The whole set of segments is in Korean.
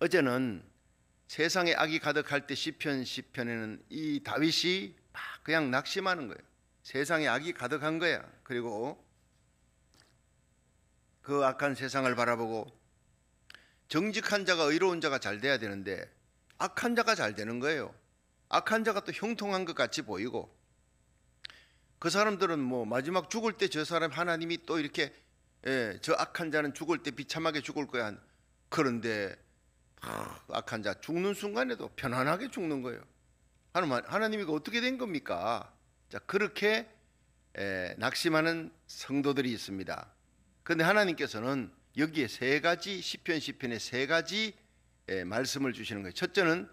어제는 세상에 악이 가득할 때 시편에는 이 다윗이 막 그냥 낙심하는 거예요. 세상에 악이 가득한 거야. 그리고 그 악한 세상을 바라보고 정직한 자가 의로운 자가 잘 돼야 되는데 악한 자가 잘 되는 거예요. 악한 자가 또 형통한 것 같이 보이고, 그 사람들은 뭐 마지막 죽을 때 저 사람 하나님이 또 이렇게 저 악한 자는 죽을 때 비참하게 죽을 거야. 그런데 악한 자 죽는 순간에도 편안하게 죽는 거예요. 하나님이 어떻게 된 겁니까? 자, 그렇게 낙심하는 성도들이 있습니다. 그런데 하나님께서는 여기에 시편에 세 가지 말씀을 주시는 거예요. 첫째는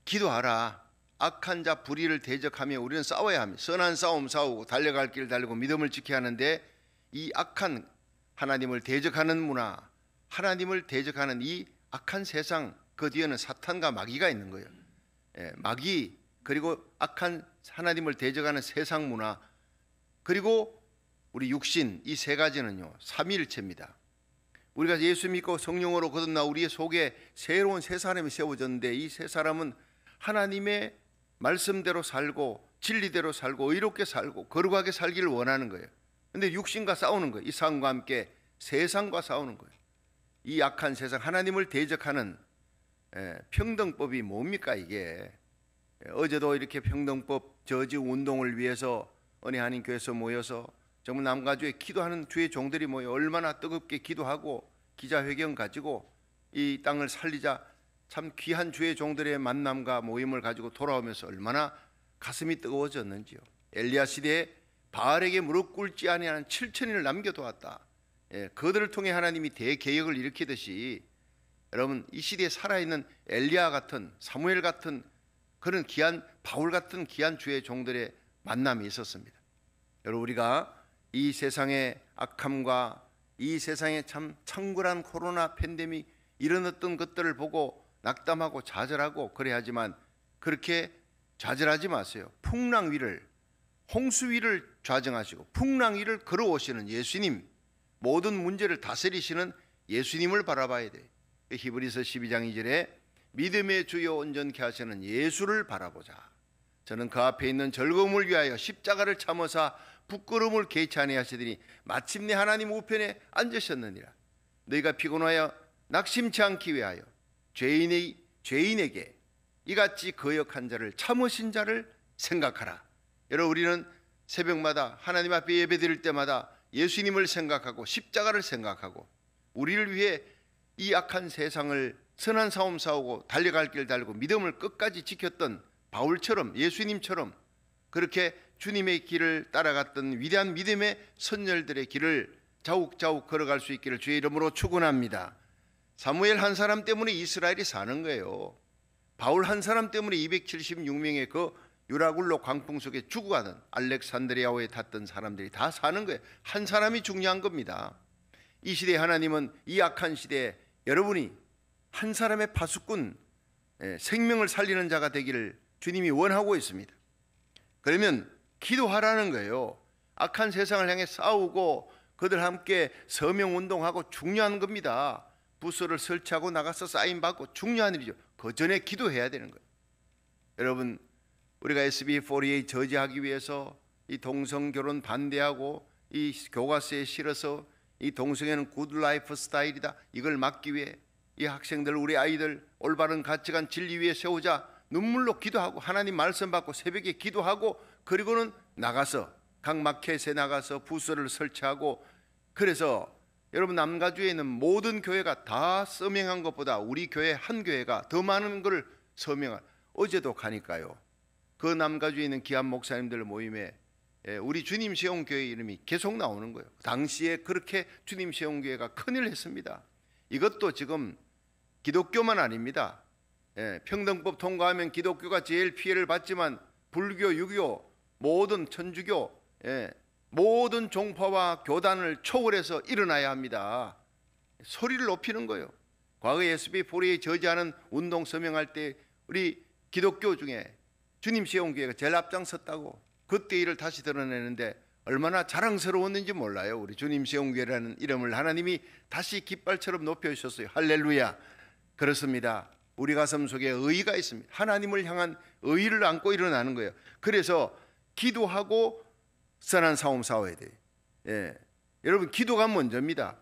기도하라. 악한 자 불의를 대적하며 우리는 싸워야 합니다. 선한 싸움 싸우고 달려갈 길 달리고 믿음을 지켜야 하는데, 이 악한 하나님을 대적하는 문화, 하나님을 대적하는 이 악한 세상, 그 뒤에는 사탄과 마귀가 있는 거예요. 마귀, 그리고 악한 하나님을 대적하는 세상 문화, 그리고 우리 육신, 이 세 가지는요 삼위일체입니다. 우리가 예수 믿고 성령으로 거듭나 우리의 속에 새로운 새 사람이 세워졌는데, 이 새 사람은 하나님의 말씀대로 살고 진리대로 살고 의롭게 살고 거룩하게 살기를 원하는 거예요. 근데 육신과 싸우는 거예요. 이 삶과 함께 세상과 싸우는 거예요. 이 악한 세상, 하나님을 대적하는 평등법이 뭡니까 이게? 어제도 이렇게 평등법 저지 운동을 위해서 은혜 한인 교회에서 모여서 정말 남가주에 기도하는 주의 종들이 모여 얼마나 뜨겁게 기도하고 기자회견 가지고 이 땅을 살리자, 참 귀한 주의 종들의 만남과 모임을 가지고 돌아오면서 얼마나 가슴이 뜨거워졌는지요. 엘리야 시대에 바알에게 무릎 꿇지 아니하는 7천인을 남겨두었다. 그들을 통해 하나님이 대개혁을 일으키듯이, 여러분 이 시대에 살아있는 엘리야 같은, 사무엘 같은, 그런 귀한 바울 같은 귀한 주의 종들의 만남이 있었습니다. 여러분, 우리가 이 세상의 악함과 이 세상의 참 창굴한 코로나 팬데믹, 이런 어떤 것들을 보고 낙담하고 좌절하고 그래야 하지만, 그렇게 좌절하지 마세요. 풍랑 위를, 홍수 위를 좌정하시고 풍랑 위를 걸어오시는 예수님, 모든 문제를 다스리시는 예수님을 바라봐야 돼. 히브리서 12장 2절에 믿음의 주요 온전케 하시는 예수를 바라보자. 저는 그 앞에 있는 즐거움을 위하여 십자가를 참으사 부끄러움을 개치 아니하시더니 마침내 하나님 우편에 앉으셨느니라. 너희가 피곤하여 낙심치 않기 위하여 죄인에게 이같이 거역한 자를 참으신 자를 생각하라. 여러분, 우리는 새벽마다 하나님 앞에 예배드릴 때마다 예수님을 생각하고 십자가를 생각하고, 우리를 위해 이 악한 세상을 선한 싸움 싸우고 달려갈 길 달고 믿음을 끝까지 지켰던 바울처럼, 예수님처럼 그렇게 주님의 길을 따라갔던 위대한 믿음의 선열들의 길을 자욱자욱 걸어갈 수 있기를 주의 이름으로 축원합니다. 사무엘 한 사람 때문에 이스라엘이 사는 거예요. 바울 한 사람 때문에 276명의 그 유라굴로 광풍 속에 죽어가는 알렉산드리아호에 탔던 사람들이 다 사는 거예요. 한 사람이 중요한 겁니다. 이 시대에 하나님은, 이 악한 시대에 여러분이 한 사람의 파수꾼, 생명을 살리는 자가 되기를 주님이 원하고 있습니다. 그러면 기도하라는 거예요. 악한 세상을 향해 싸우고 그들 함께 서명운동하고 중요한 겁니다. 부서를 설치하고 나가서 사인받고 중요한 일이죠. 그 전에 기도해야 되는 거예요. 여러분, 우리가 SB48 저지하기 위해서 이 동성결혼 반대하고 이 교과서에 실어서 이 동성애는 굿 라이프 스타일이다, 이걸 막기 위해 이 학생들, 우리 아이들 올바른 가치관 진리 위에 세우자 눈물로 기도하고 하나님 말씀 받고 새벽에 기도하고, 그리고는 나가서 각 마켓에 나가서 부서를 설치하고, 그래서 여러분 남가주에 있는 모든 교회가 다 서명한 것보다 우리 교회 한 교회가 더 많은 걸 서명한, 어제도 가니까요 그 남가주에 있는 귀한 목사님들 모임에 우리 주님 세운교회 이름이 계속 나오는 거예요. 당시에 그렇게 주님 세운교회가 큰일 했습니다. 이것도 지금 기독교만 아닙니다. 평등법 통과하면 기독교가 제일 피해를 받지만 불교, 유교, 모든 천주교, 모든 종파와 교단을 초월해서 일어나야 합니다. 소리를 높이는 거예요. 과거에 SB48 저지하는 운동 서명할 때 우리 기독교 중에 주님 세운교회가 제일 앞장섰다고 그때 일을 다시 드러내는데 얼마나 자랑스러웠는지 몰라요. 우리 주님 세운교회라는 이름을 하나님이 다시 깃발처럼 높여주셨어요. 할렐루야. 그렇습니다. 우리 가슴 속에 의의가 있습니다. 하나님을 향한 의의를 안고 일어나는 거예요. 그래서 기도하고 선한 싸움 싸워야 돼요. 예. 여러분, 기도가 먼저입니다.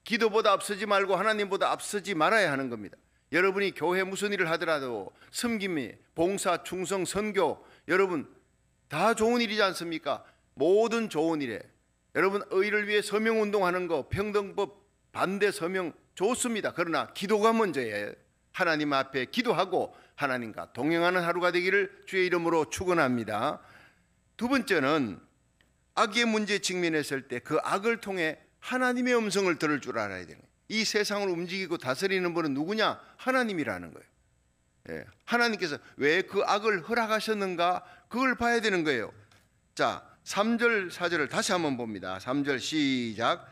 기도보다 앞서지 말고 하나님보다 앞서지 말아야 하는 겁니다. 여러분이 교회 무슨 일을 하더라도 섬김이, 봉사, 충성, 선교, 여러분 다 좋은 일이지 않습니까? 모든 좋은 일에 여러분 의를 위해 서명운동하는 거, 평등법 반대 서명 좋습니다. 그러나 기도가 먼저예요. 하나님 앞에 기도하고 하나님과 동행하는 하루가 되기를 주의 이름으로 축원합니다. 두 번째는 악의 문제에 직면했을 때 그 악을 통해 하나님의 음성을 들을 줄 알아야 되는 거예요. 이 세상을 움직이고 다스리는 분은 누구냐? 하나님이라는 거예요. 예, 하나님께서 왜 그 악을 허락하셨는가? 그걸 봐야 되는 거예요. 자, 3절 4절을 다시 한번 봅니다. 3절 시작.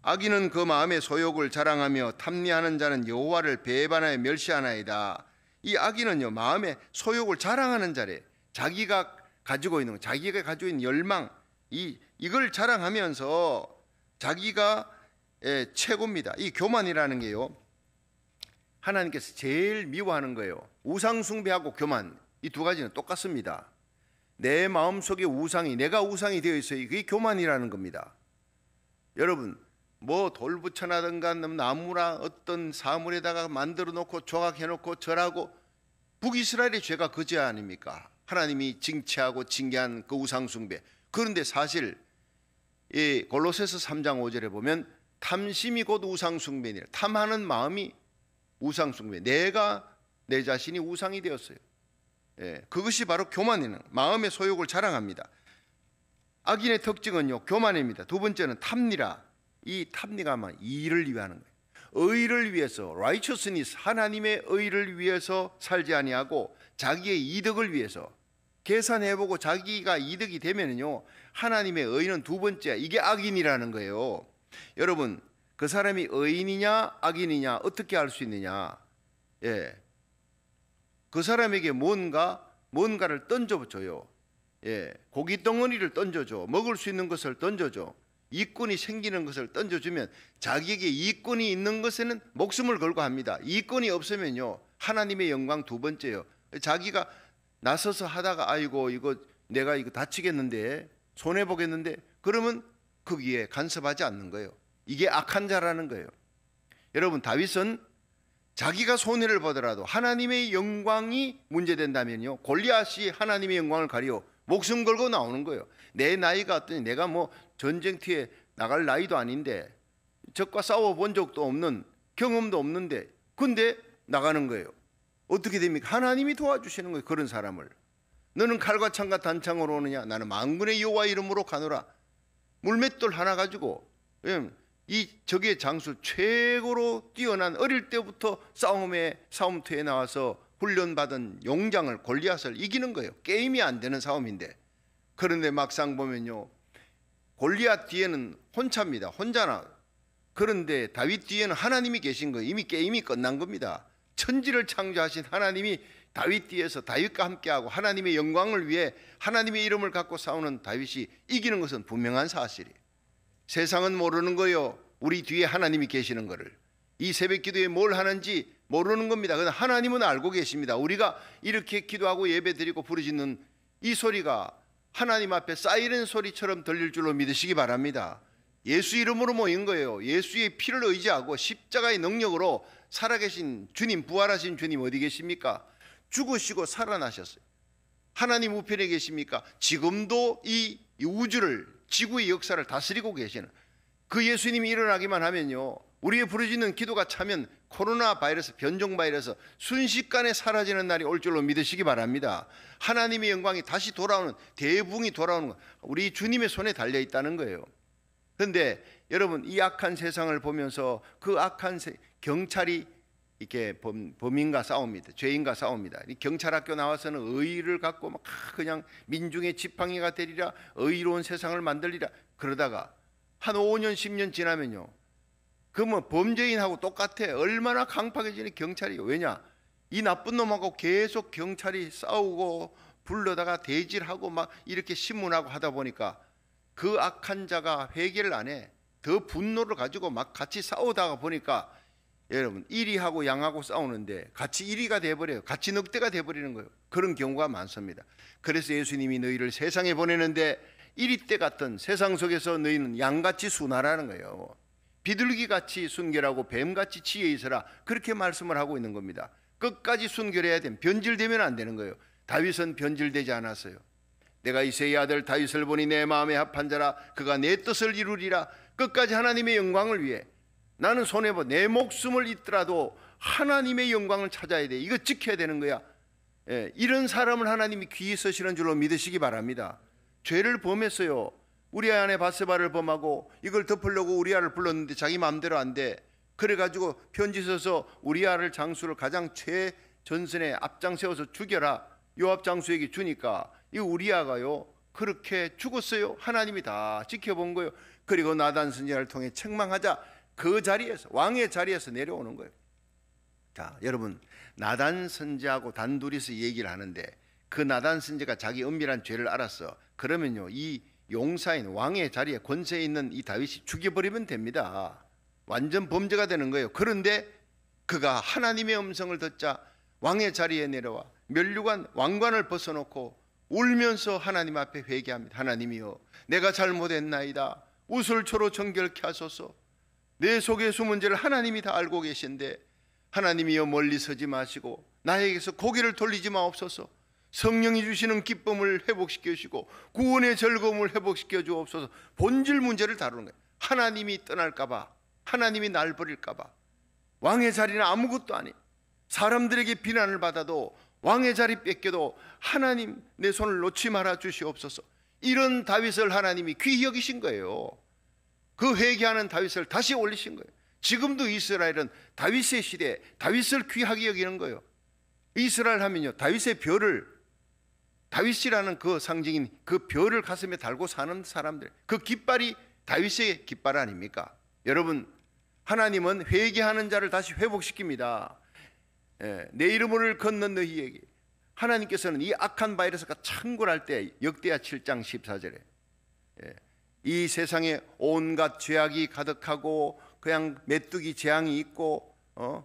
악인은 그 마음의 소욕을 자랑하며 탐리하는 자는 여호와를 배반하여 멸시하나이다. 이 악인은요, 마음의 소욕을 자랑하는 자래. 자기가 가지고 있는, 자기가 가지고 있는 열망, 이걸 자랑하면서 자기가 최고입니다. 이 교만이라는 게요, 하나님께서 제일 미워하는 거예요. 우상 숭배하고 교만, 이 두 가지는 똑같습니다. 내 마음속에 우상이, 내가 우상이 되어 있어요. 그게 교만이라는 겁니다. 여러분, 뭐 돌 붙여놔든가 나무나 어떤 사물에다가 만들어 놓고 조각해 놓고 절하고, 북이스라엘의 죄가 그 죄 아닙니까? 하나님이 징치하고 징계한 그 우상 숭배. 그런데 사실 이 골로새서 3장 5절에 보면 탐심이 곧 우상 숭배니라. 탐하는 마음이 우상 숭배. 내가 내 자신이 우상이 되었어요. 예, 그것이 바로 교만이는 마음의 소욕을 자랑합니다. 악인의 특징은요, 교만입니다. 두 번째는 탐리라. 이 탐리가 이의를 위하는 거예요. 의를 위해서, righteousness, 하나님의 의를 위해서 살지 아니하고 자기의 이득을 위해서 계산해보고 자기가 이득이 되면요, 하나님의 의는 두 번째, 이게 악인이라는 거예요. 여러분, 그 사람이 의인이냐 악인이냐 어떻게 알 수 있느냐? 예, 그 사람에게 뭔가를 던져줘요. 예, 고기 덩어리를 던져줘, 먹을 수 있는 것을 던져줘, 이권이 생기는 것을 던져주면 자기에게 이권이 있는 것에는 목숨을 걸고 합니다. 이권이 없으면요, 하나님의 영광 두 번째요. 자기가 나서서 하다가 아이고 이거 내가 이거 다치겠는데, 손해 보겠는데, 그러면 거기에 간섭하지 않는 거예요. 이게 악한 자라는 거예요. 여러분, 다윗은 자기가 손해를 보더라도 하나님의 영광이 문제된다면요, 골리앗이 하나님의 영광을 가리워 목숨 걸고 나오는 거예요. 내 나이가 어떠니, 내가 뭐 전쟁터에 나갈 나이도 아닌데, 적과 싸워본 적도 없는, 경험도 없는데, 근데 나가는 거예요. 어떻게 됩니까? 하나님이 도와주시는 거예요. 그런 사람을. 너는 칼과 창과 단창으로 오느냐? 나는 만군의 여호와 이름으로 가노라. 물맷돌 하나 가지고 이 적의 장수, 최고로 뛰어난, 어릴 때부터 싸움터에 나와서 훈련받은 용장을, 골리앗을 이기는 거예요. 게임이 안 되는 싸움인데. 그런데 막상 보면요, 골리앗 뒤에는 혼자입니다. 혼자나. 그런데 다윗 뒤에는 하나님이 계신 거예요. 이미 게임이 끝난 겁니다. 천지를 창조하신 하나님이 다윗 뒤에서 다윗과 함께하고 하나님의 영광을 위해 하나님의 이름을 갖고 싸우는 다윗이 이기는 것은 분명한 사실이에요. 세상은 모르는 거예요. 우리 뒤에 하나님이 계시는 거를. 이 새벽 기도에 뭘 하는지 모르는 겁니다. 그러나 하나님은 알고 계십니다. 우리가 이렇게 기도하고 예배드리고 부르짖는 이 소리가 하나님 앞에 사이렌 소리처럼 들릴 줄로 믿으시기 바랍니다. 예수 이름으로 모인 거예요. 예수의 피를 의지하고 십자가의 능력으로 살아계신 주님, 부활하신 주님 어디 계십니까? 죽으시고 살아나셨어요. 하나님 우편에 계십니까? 지금도 이 우주를, 지구의 역사를 다스리고 계시는 그 예수님이 일어나기만 하면요, 우리의 부르짖는 기도가 차면 코로나 바이러스, 변종 바이러스 순식간에 사라지는 날이 올 줄로 믿으시기 바랍니다. 하나님의 영광이 다시 돌아오는, 대붕이 돌아오는 것, 우리 주님의 손에 달려 있다는 거예요. 그런데 여러분, 이 악한 세상을 보면서 그 악한 경찰이 이렇게 범인과 싸웁니다. 죄인과 싸웁니다. 이 경찰학교 나와서는 의의를 갖고 막 그냥 민중의 지팡이가 되리라, 의로운 세상을 만들리라. 그러다가 한 5년 10년 지나면요, 그 뭐 범죄인하고 똑같아. 얼마나 강팍해지는 경찰이요. 왜냐? 이 나쁜 놈하고 계속 경찰이 싸우고 불러다가 대질하고 막 이렇게 신문하고 하다 보니까 그 악한 자가 회개를 안 해. 더 분노를 가지고 막 같이 싸우다가 보니까 여러분, 이리하고 양하고 싸우는데 같이 이리가 돼버려요. 같이 늑대가 돼버리는 거예요. 그런 경우가 많습니다. 그래서 예수님이 너희를 세상에 보내는데 이리떼 같은 세상 속에서 너희는 양같이 순하라는 거예요. 비둘기같이 순결하고 뱀같이 지혜 있어라, 그렇게 말씀을 하고 있는 겁니다. 끝까지 순결해야 돼. 변질되면 안 되는 거예요. 다윗은 변질되지 않았어요. 내가 이새의 아들 다윗을 보니 내 마음에 합한 자라, 그가 내 뜻을 이루리라. 끝까지 하나님의 영광을 위해 나는 손해보 내 목숨을 잇더라도 하나님의 영광을 찾아야 돼. 이거 지켜야 되는 거야. 이런 사람을 하나님이 귀히 쓰시는 줄로 믿으시기 바랍니다. 죄를 범했어요. 우리아 안에 바세바를 범하고 이걸 덮으려고 우리아를 불렀는데 자기 마음대로 안 돼. 그래가지고 편지 써서 우리아를 장수를 가장 최전선에 앞장세워서 죽여라, 요압 장수에게 주니까 이 우리아가요 그렇게 죽었어요. 하나님이 다 지켜본 거예요. 그리고 나단 선지자를 통해 책망하자 그 자리에서, 왕의 자리에서 내려오는 거예요. 자, 여러분, 나단 선지자하고 단둘이서 얘기를 하는데 그 나단 선지자가 자기 은밀한 죄를 알았어. 그러면요, 이 용사인 왕의 자리에 권세에 있는 이 다윗이 죽여버리면 됩니다. 완전 범죄가 되는 거예요. 그런데 그가 하나님의 음성을 듣자 왕의 자리에 내려와 면류관 왕관을 벗어놓고 울면서 하나님 앞에 회개합니다. 하나님이여, 내가 잘못했나이다. 우슬초로 정결케 하소서. 내 속에 숨은 죄를 하나님이 다 알고 계신데 하나님이여, 멀리 서지 마시고 나에게서 고개를 돌리지 마옵소서. 성령이 주시는 기쁨을 회복시켜 주시고 구원의 즐거움을 회복시켜 주옵소서. 본질 문제를 다루는 거예요. 하나님이 떠날까 봐, 하나님이 날 버릴까 봐. 왕의 자리는 아무것도 아니, 사람들에게 비난을 받아도 왕의 자리 뺏겨도 하나님 내 손을 놓지 말아 주시옵소서. 이런 다윗을 하나님이 귀히 여기신 거예요. 그 회개하는 다윗을 다시 올리신 거예요. 지금도 이스라엘은 다윗의 시대에 다윗을 귀하게 여기는 거예요. 이스라엘 하면요, 다윗의 별을, 다윗이라는 그 상징인 그 별을 가슴에 달고 사는 사람들, 그 깃발이 다윗의 깃발 아닙니까? 여러분, 하나님은 회개하는 자를 다시 회복시킵니다. 내 이름을 걷는 너희에게, 하나님께서는 이 악한 바이러스가 창궐할 때 역대하 7장 14절에 이 세상에 온갖 죄악이 가득하고 그냥 메뚜기 재앙이 있고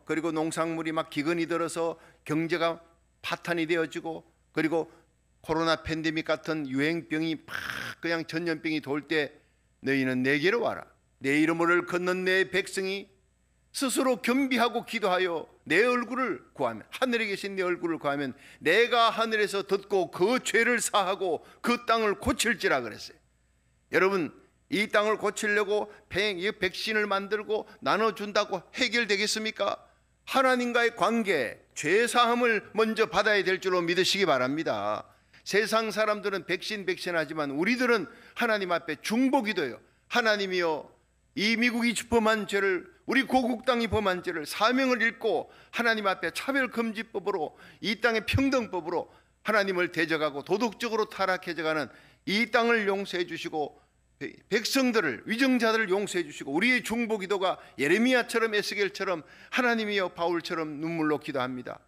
그리고 농산물이 막 기근이 들어서 경제가 파탄이 되어지고 그리고 코로나 팬데믹 같은 유행병이 막 그냥 전염병이 돌 때 너희는 내게로 와라. 내 이름을 걷는 내 백성이 스스로 겸비하고 기도하여 내 얼굴을 구하면, 하늘에 계신 내 얼굴을 구하면 내가 하늘에서 듣고 그 죄를 사하고 그 땅을 고칠지라 그랬어요. 여러분, 이 땅을 고치려고 백신을 만들고 나눠준다고 해결되겠습니까? 하나님과의 관계, 죄사함을 먼저 받아야 될 줄로 믿으시기 바랍니다. 세상 사람들은 백신 하지만 우리들은 하나님 앞에 중보기도해요. 하나님이여, 이 미국이 범한 죄를, 우리 고국 땅이 범한 죄를 사명을 읽고 하나님 앞에 차별금지법으로, 이 땅의 평등법으로 하나님을 대적하고 도덕적으로 타락해져가는 이 땅을 용서해 주시고 백성들을, 위정자들을 용서해 주시고 우리의 중보기도가 예레미야처럼 에스겔처럼 하나님이여 바울처럼 눈물로 기도합니다.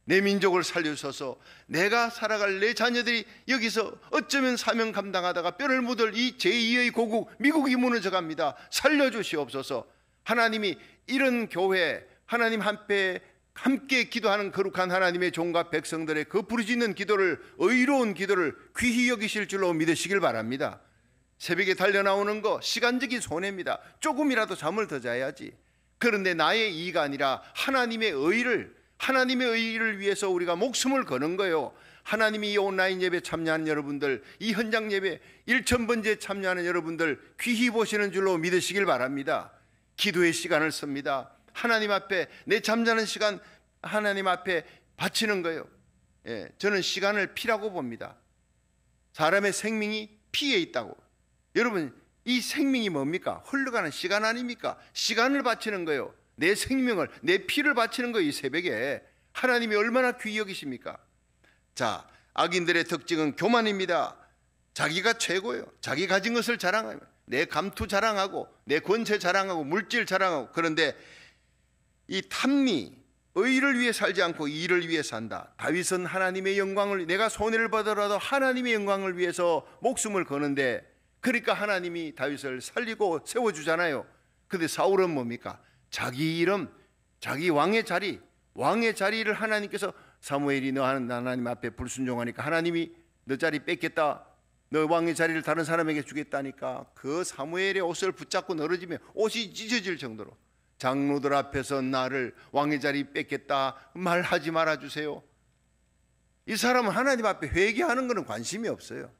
내 민족을 살려주소서. 내가 살아갈 내 자녀들이 여기서 어쩌면 사명 감당하다가 뼈를 묻을 이 제2의 고국 미국이 무너져갑니다. 살려주시옵소서. 하나님이 이런 교회, 하나님 함께 기도하는 거룩한 하나님의 종과 백성들의 그 부르짖는 기도를, 의로운 기도를 귀히 여기실 줄로 믿으시길 바랍니다. 새벽에 달려나오는 거 시간적인 손해입니다. 조금이라도 잠을 더 자야지. 그런데 나의 이의가 아니라 하나님의 의를 위해서 우리가 목숨을 거는 거예요. 하나님이 이 온라인 예배 참여하는 여러분들, 이 현장 예배 1000번째 참여하는 여러분들 귀히 보시는 줄로 믿으시길 바랍니다. 기도의 시간을 씁니다. 하나님 앞에 내 잠자는 시간 하나님 앞에 바치는 거예요. 저는 시간을 피라고 봅니다. 사람의 생명이 피에 있다고. 여러분, 이 생명이 뭡니까? 흘러가는 시간 아닙니까? 시간을 바치는 거예요. 내 생명을, 내 피를 바치는 거예요. 이 새벽에 하나님이 얼마나 귀히 여기십니까? 자, 악인들의 특징은 교만입니다. 자기가 최고예요. 자기 가진 것을 자랑하며 내 감투 자랑하고 내 권세 자랑하고 물질 자랑하고. 그런데 이 탐미, 의를 위해 살지 않고 이를 위해 산다. 다윗은 하나님의 영광을, 내가 손해를 받더라도 하나님의 영광을 위해서 목숨을 거는데, 그러니까 하나님이 다윗을 살리고 세워주잖아요. 근데 사울은 뭡니까? 자기 이름, 자기 왕의 자리를 하나님께서 사무엘이 너 하나님 앞에 불순종하니까 하나님이 너 자리 뺏겠다, 너 왕의 자리를 다른 사람에게 주겠다니까 그 사무엘의 옷을 붙잡고 늘어지며 옷이 찢어질 정도로 장로들 앞에서 나를 왕의 자리 뺏겠다 말하지 말아주세요. 이 사람은 하나님 앞에 회개하는 것은 관심이 없어요.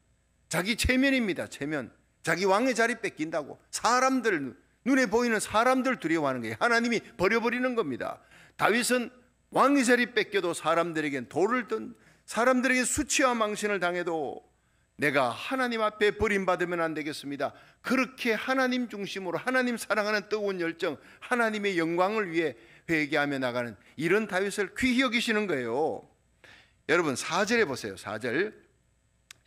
자기 체면입니다. 체면. 자기 왕의 자리 뺏긴다고 사람들, 눈에 보이는 사람들 두려워하는 거예요. 하나님이 버려버리는 겁니다. 다윗은 왕의 자리 뺏겨도 사람들에겐 돌을 든, 사람들에게 수치와 망신을 당해도 내가 하나님 앞에 버림받으면 안 되겠습니다. 그렇게 하나님 중심으로 하나님 사랑하는 뜨거운 열정, 하나님의 영광을 위해 회개하며 나가는 이런 다윗을 귀히 여기시는 거예요. 여러분 4절에 보세요. 4절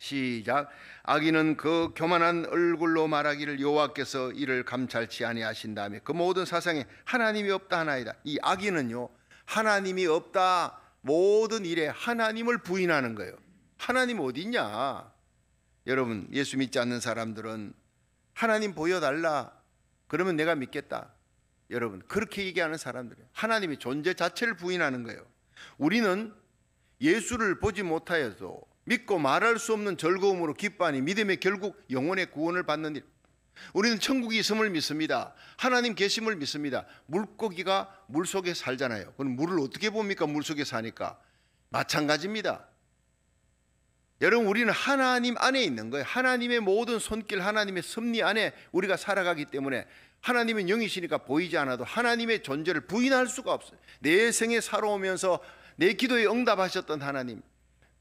시작. 악인은 그 교만한 얼굴로 말하기를 여호와께서 이를 감찰치 아니하신다며 그 모든 사상에 하나님이 없다 하나이다. 이 악인은요, 하나님이 없다, 모든 일에 하나님을 부인하는 거예요. 하나님 어디 있냐? 여러분 예수 믿지 않는 사람들은 하나님 보여달라 그러면 내가 믿겠다. 여러분 그렇게 얘기하는 사람들이에요. 하나님의 존재 자체를 부인하는 거예요. 우리는 예수를 보지 못하여도 믿고 말할 수 없는 즐거움으로 기뻐하니 믿음의 결국 영혼의 구원을 받는 일. 우리는 천국이 있음을 믿습니다. 하나님 계심을 믿습니다. 물고기가 물속에 살잖아요. 그럼 물을 어떻게 봅니까? 물속에 사니까. 마찬가지입니다. 여러분 우리는 하나님 안에 있는 거예요. 하나님의 모든 손길, 하나님의 섭리 안에 우리가 살아가기 때문에 하나님은 영이시니까 보이지 않아도 하나님의 존재를 부인할 수가 없어요. 내 생에 살아오면서 내 기도에 응답하셨던 하나님,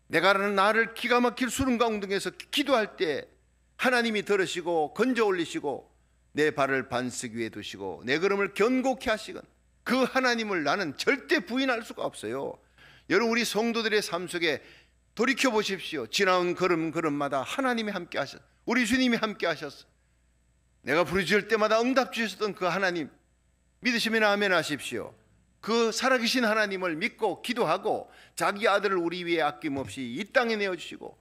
내가 나를 기가 막힐 수렁 가운데에서 기도할 때 하나님이 들으시고 건져 올리시고 내 발을 반석 위에 두시고 내 걸음을 견고케 하시건 그 하나님을 나는 절대 부인할 수가 없어요. 여러분 우리 성도들의 삶 속에 돌이켜 보십시오. 지나온 걸음마다 하나님이 함께 하셨어. 우리 주님이 함께 하셨어. 내가 부르짖을 때마다 응답 주셨던 그 하나님 믿으시면 아멘 하십시오. 그 살아계신 하나님을 믿고 기도하고 자기 아들을 우리 위해 아낌없이 이 땅에 내어주시고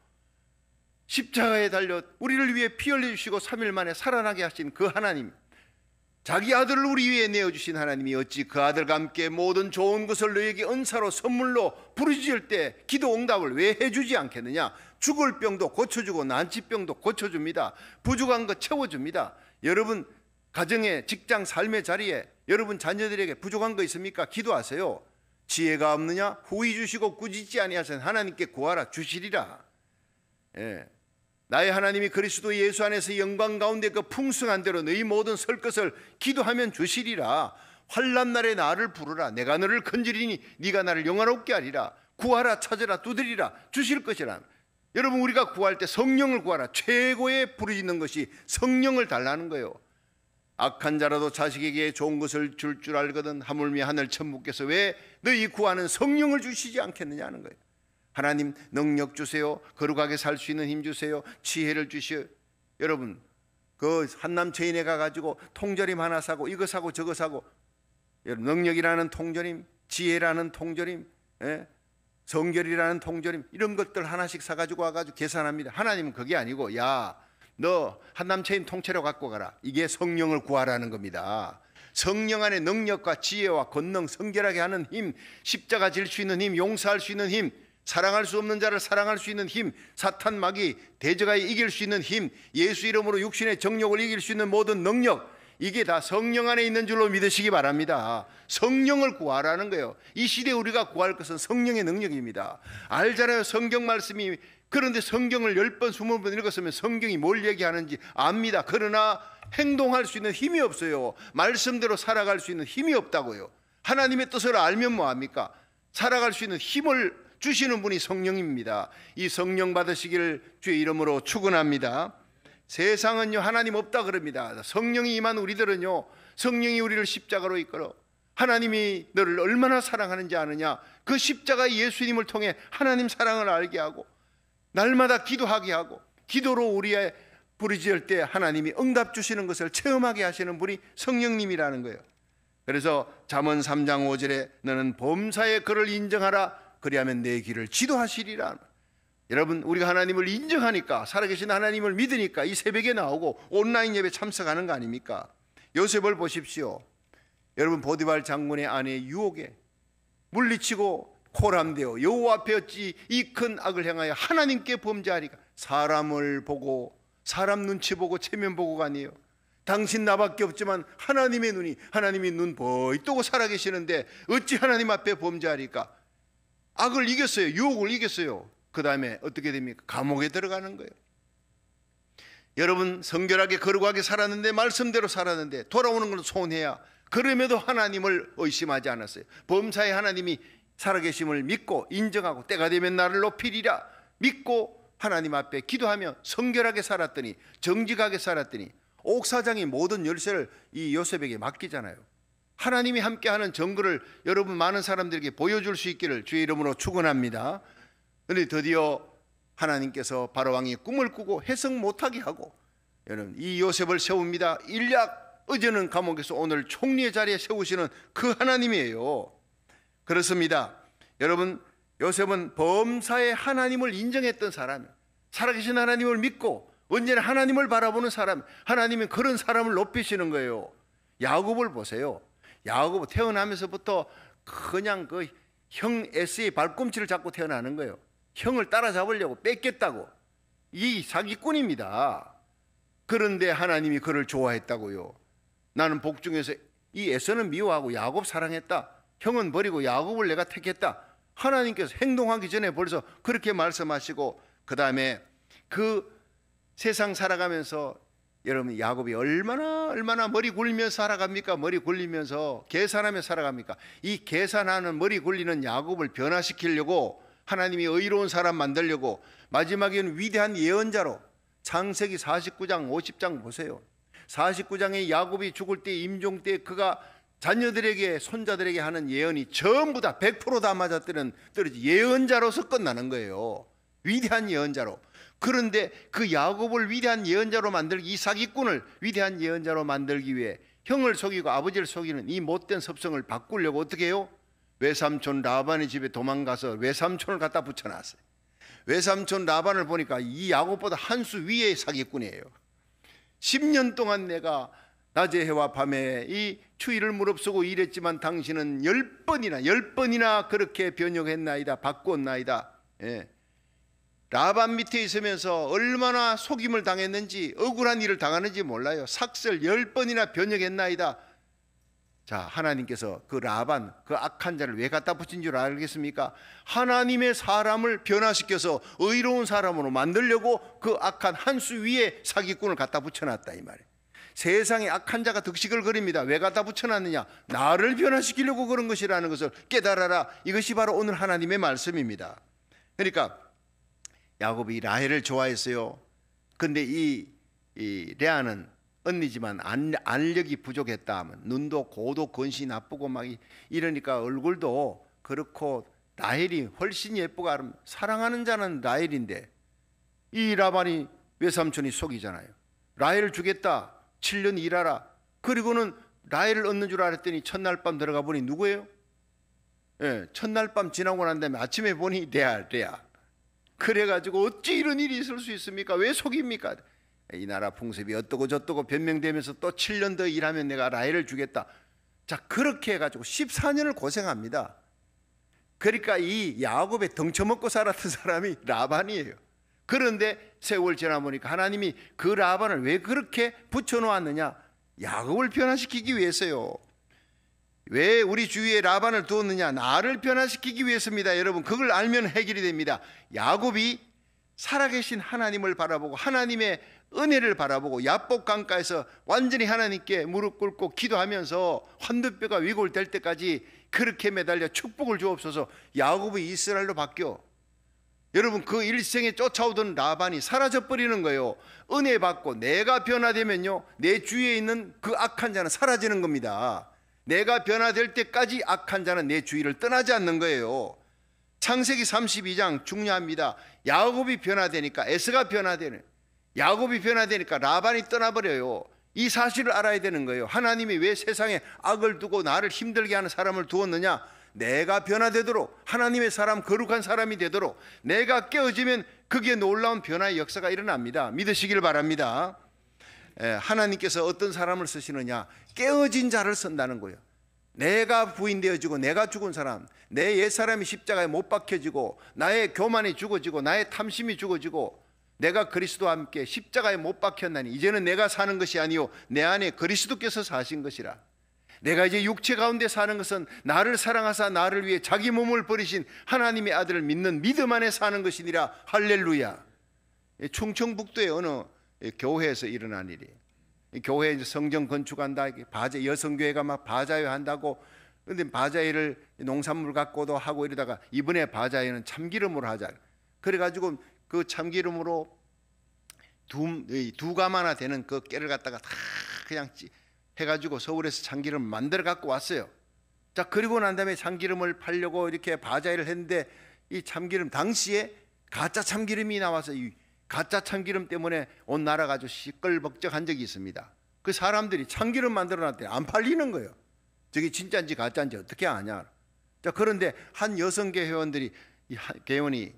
십자가에 달려 우리를 위해 피 흘려주시고 3일 만에 살아나게 하신 그 하나님, 자기 아들을 우리 위해 내어주신 하나님이 어찌 그 아들과 함께 모든 좋은 것을 너에게 은사로 선물로 부르짖을 때 기도 응답을 왜 해주지 않겠느냐. 죽을 병도 고쳐주고 난치병도 고쳐줍니다. 부족한 것 채워줍니다. 여러분 가정에, 직장, 삶의 자리에 여러분 자녀들에게 부족한 거 있습니까? 기도하세요. 지혜가 없느냐? 후히 주시고 꾸짖지 아니하시는 하나님께 구하라 주시리라. 나의 하나님이 그리스도 예수 안에서 영광 가운데 그 풍성한 대로 너희 모든 설 것을 기도하면 주시리라. 환난 날에 나를 부르라. 내가 너를 건지리니 네가 나를 영화롭게 하리라. 구하라, 찾으라, 두드리라, 주실 것이라. 여러분 우리가 구할 때 성령을 구하라. 최고의 부르짖는 것이 성령을 달라는 거예요. 악한 자라도 자식에게 좋은 것을 줄 알거든 하물며 하늘 천부께서 왜 너희 구하는 성령을 주시지 않겠느냐는 거예요. 하나님 능력 주세요. 거룩하게 살 수 있는 힘 주세요. 지혜를 주시오. 여러분 그 한남체인에 가가지고 통조림 하나 사고 이거 사고 저거 사고, 능력이라는 통조림, 지혜라는 통조림, 성결이라는 통조림, 이런 것들 하나씩 사가지고 와가지고 계산합니다. 하나님은 그게 아니고 야 너 한남체인 통째로 갖고 가라. 이게 성령을 구하라는 겁니다. 성령 안에 능력과 지혜와 권능, 성결하게 하는 힘, 십자가 질 수 있는 힘, 용서할 수 있는 힘, 사랑할 수 없는 자를 사랑할 수 있는 힘, 사탄 마귀 대적하여 이길 수 있는 힘, 예수 이름으로 육신의 정욕을 이길 수 있는 모든 능력, 이게 다 성령 안에 있는 줄로 믿으시기 바랍니다. 성령을 구하라는 거예요. 이 시대에 우리가 구할 것은 성령의 능력입니다. 알잖아요. 성경 말씀이. 그런데 성경을 10번 20번 읽었으면 성경이 뭘 얘기하는지 압니다. 그러나 행동할 수 있는 힘이 없어요. 말씀대로 살아갈 수 있는 힘이 없다고요. 하나님의 뜻을 알면 뭐합니까? 살아갈 수 있는 힘을 주시는 분이 성령입니다. 이 성령 받으시기를 주의 이름으로 축원합니다. 세상은요 하나님 없다 그럽니다. 성령이 임한 우리들은요, 성령이 우리를 십자가로 이끌어 하나님이 너를 얼마나 사랑하는지 아느냐. 그 십자가 예수님을 통해 하나님 사랑을 알게 하고 날마다 기도하게 하고 기도로 우리의 부르짖을 때 하나님이 응답 주시는 것을 체험하게 하시는 분이 성령님이라는 거예요. 그래서 잠언 3장 5절에 너는 범사의 그를 인정하라. 그리하면 내 길을 지도하시리라. 여러분 우리가 하나님을 인정하니까, 살아계신 하나님을 믿으니까 이 새벽에 나오고 온라인 예배 참석하는 거 아닙니까? 요셉을 보십시오. 여러분 보디발 장군의 아내 유혹에 물리치고 호람되어 여호와 앞에 어찌 이 큰 악을 행하여 하나님께 범죄하리까. 사람을 보고 사람 눈치 보고 체면 보고가 아니에요. 당신 나밖에 없지만 하나님의 눈이, 하나님이 눈 버이 뜨고 살아계시는데 어찌 하나님 앞에 범죄하리까. 악을 이겼어요. 유혹을 이겼어요. 그 다음에 어떻게 됩니까? 감옥에 들어가는 거예요. 여러분 성결하게 거룩하게 살았는데, 말씀대로 살았는데 돌아오는 건 손해야. 그럼에도 하나님을 의심하지 않았어요. 범사의 하나님이 살아계심을 믿고 인정하고 때가 되면 나를 높이리라 믿고 하나님 앞에 기도하며 성결하게 살았더니, 정직하게 살았더니 옥사장이 모든 열쇠를 이 요셉에게 맡기잖아요. 하나님이 함께하는 증거를 여러분 많은 사람들에게 보여줄 수 있기를 주의 이름으로 축원합니다. 그런데 드디어 하나님께서 바로왕이 꿈을 꾸고 해석 못하게 하고 여러분 이 요셉을 세웁니다. 일약 어제는 감옥에서 오늘 총리의 자리에 세우시는 그 하나님이에요. 그렇습니다. 여러분 요셉은 범사의 하나님을 인정했던 사람이에요. 살아계신 하나님을 믿고 언제나 하나님을 바라보는 사람, 하나님은 그런 사람을 높이시는 거예요. 야곱을 보세요. 야곱 태어나면서부터 그냥 그 형 에스의 발꿈치를 잡고 태어나는 거예요. 형을 따라잡으려고 뺏겠다고. 이 사기꾼입니다. 그런데 하나님이 그를 좋아했다고요. 나는 복중에서 이 에서는 미워하고 야곱 사랑했다. 형은 버리고 야곱을 내가 택했다. 하나님께서 행동하기 전에 벌써 그렇게 말씀하시고, 그 다음에 그 세상 살아가면서 여러분 야곱이 얼마나 머리 굴리면서 살아갑니까? 머리 굴리면서 계산하며 살아갑니까? 이 계산하는 머리 굴리는 야곱을 변화시키려고 하나님이 의로운 사람 만들려고 마지막에는 위대한 예언자로 창세기 49장 50장 보세요. 49장에 야곱이 죽을 때 임종 때 그가 자녀들에게 손자들에게 하는 예언이 전부 다 100% 다 맞아떨어진 예언자로서 끝나는 거예요. 위대한 예언자로. 그런데 그 야곱을 위대한 예언자로 만들기, 이 사기꾼을 위대한 예언자로 만들기 위해 형을 속이고 아버지를 속이는 이 못된 습성을 바꾸려고 어떻게 해요? 외삼촌 라반의 집에 도망가서 외삼촌을 갖다 붙여놨어요. 외삼촌 라반을 보니까 이 야곱보다 한 수 위의 사기꾼이에요. 10년 동안 내가 낮에 해와 밤에 이 추위를 무릅쓰고 일했지만 당신은 10번이나 그렇게 변형했나이다, 바꾸었나이다. 예. 라반 밑에 있으면서 얼마나 속임을 당했는지, 억울한 일을 당하는지 몰라요. 삭설 10번이나 변형했나이다. 자, 하나님께서 그 라반, 그 악한 자를 왜 갖다 붙인 줄 알겠습니까? 하나님의 사람을 변화시켜서 의로운 사람으로 만들려고 그 악한 한 수 위에 사기꾼을 갖다 붙여놨다 이 말이에요. 세상에 악한 자가 득식을 거립니다. 왜 갖다 붙여놨느냐? 나를 변화시키려고 그런 것이라는 것을 깨달아라. 이것이 바로 오늘 하나님의 말씀입니다. 그러니까 야곱이 라헬을 좋아했어요. 근데 이 레아는 언니지만 안력이 부족했다 하면 눈도 고도 건시 나쁘고 막 이러니까 얼굴도 그렇고 라헬이 훨씬 예쁘고 사랑하는 자는 라헬인데 이 라반이 외삼촌이 속이잖아요. 라헬을 주겠다. 7년 일하라. 그리고는 라헬을 얻는 줄 알았더니 첫날 밤 들어가 보니 누구예요? 예, 첫날 밤 지나고 난 다음에 아침에 보니 레아. 그래가지고 어찌 이런 일이 있을 수 있습니까? 왜 속입니까? 이 나라 풍습이 어떠고 저떠고 변명되면서 또 7년 더 일하면 내가 라헬을 주겠다. 자, 그렇게 해가지고 14년을 고생합니다. 그러니까 이 야곱에 덩쳐먹고 살았던 사람이 라반이에요. 그런데 세월 지나 보니까 하나님이 그 라반을 왜 그렇게 붙여놓았느냐? 야곱을 변화시키기 위해서요. 왜 우리 주위에 라반을 두었느냐? 나를 변화시키기 위해서입니다. 여러분, 그걸 알면 해결이 됩니다. 야곱이 살아계신 하나님을 바라보고 하나님의 은혜를 바라보고 야복 강가에서 완전히 하나님께 무릎 꿇고 기도하면서 환두뼈가 위골될 때까지 그렇게 매달려 축복을 주옵소서. 야곱이 이스라엘로 바뀌어. 여러분, 그 일생에 쫓아오던 라반이 사라져버리는 거예요. 은혜 받고 내가 변화되면요, 내 주위에 있는 그 악한 자는 사라지는 겁니다. 내가 변화될 때까지 악한 자는 내 주위를 떠나지 않는 거예요. 창세기 32장 중요합니다. 야곱이 변화되니까 에서가 변화되는, 야곱이 변화되니까 라반이 떠나버려요. 이 사실을 알아야 되는 거예요. 하나님이 왜 세상에 악을 두고 나를 힘들게 하는 사람을 두었느냐? 내가 변화되도록, 하나님의 사람, 거룩한 사람이 되도록 내가 깨어지면 그게 놀라운 변화의 역사가 일어납니다. 믿으시길 바랍니다. 하나님께서 어떤 사람을 쓰시느냐? 깨어진 자를 쓴다는 거예요. 내가 부인되어지고 내가 죽은 사람, 내 옛사람이 십자가에 못 박혀지고 나의 교만이 죽어지고 나의 탐심이 죽어지고 내가 그리스도와 함께 십자가에 못 박혔나니 이제는 내가 사는 것이 아니요 내 안에 그리스도께서 사신 것이라. 내가 이제 육체 가운데 사는 것은 나를 사랑하사 나를 위해 자기 몸을 버리신 하나님의 아들을 믿는 믿음 안에 사는 것이니라. 할렐루야. 충청북도의 어느 교회에서 일어난 일이, 교회에 성전 건축한다, 바자, 여성교회가 막 바자회 한다고. 그런데 바자회를 농산물 갖고도 하고 이러다가 이번에 바자회는 참기름으로 하자. 그래가지고 그 참기름으로 두 가마나 되는 그 깨를 갖다가 다 그냥 해가지고 서울에서 참기름 만들어 갖고 왔어요. 자, 그리고 난 다음에 참기름을 팔려고 이렇게 바자회를 했는데 이 참기름 당시에 가짜 참기름이 나와서 이 가짜 참기름 때문에 온 나라가 아주 시끌벅적한 적이 있습니다. 그 사람들이 참기름 만들어 놨더니 안 팔리는 거예요. 저게 진짜인지 가짜인지 어떻게 아냐. 자, 그런데 한 여성계 회원들이, 개원이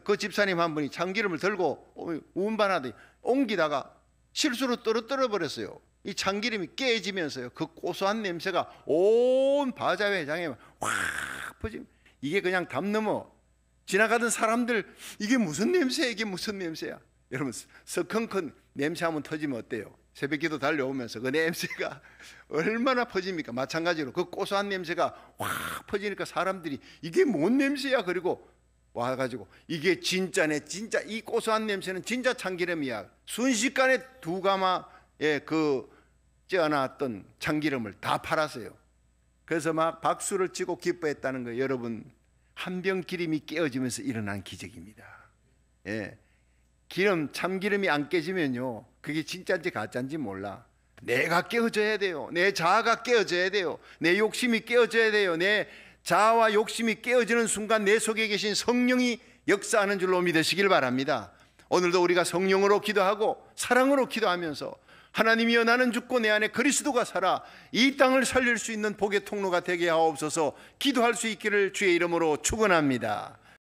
그 집사님 한 분이 참기름을 들고 운반하더니 옮기다가 실수로 떨어뜨려 버렸어요. 이 참기름이 깨지면서요, 그 고소한 냄새가 온 바자회장에 확 퍼지면 이게 그냥 담 넘어 지나가던 사람들, 이게 무슨 냄새야, 이게 무슨 냄새야. 여러분, 서컹컨 냄새 한번 터지면 어때요? 새벽기도 달려오면서 그 냄새가 얼마나 퍼집니까? 마찬가지로 그 고소한 냄새가 확 퍼지니까 사람들이 이게 뭔 냄새야? 그리고 와가지고 이게 진짜네, 진짜 이 고소한 냄새는 진짜 참기름이야. 순식간에 두 가마에 그 쪄놨던 참기름을 다 팔았어요. 그래서 막 박수를 치고 기뻐했다는 거예요. 여러분, 한 병 기름이 깨어지면서 일어난 기적입니다. 예, 참기름이 안 깨지면요, 그게 진짜인지 가짜인지 몰라. 내가 깨어져야 돼요. 내 자아가 깨어져야 돼요. 내 욕심이 깨어져야 돼요. 내 자아와 욕심이 깨어지는 순간 내 속에 계신 성령이 역사하는 줄로 믿으시길 바랍니다. 오늘도 우리가 성령으로 기도하고 사랑으로 기도하면서 하나님이여, 나는 죽고 내 안에 그리스도가 살아 이 땅을 살릴 수 있는 복의 통로가 되게 하옵소서. 기도할 수 있기를 주의 이름으로 축원합니다.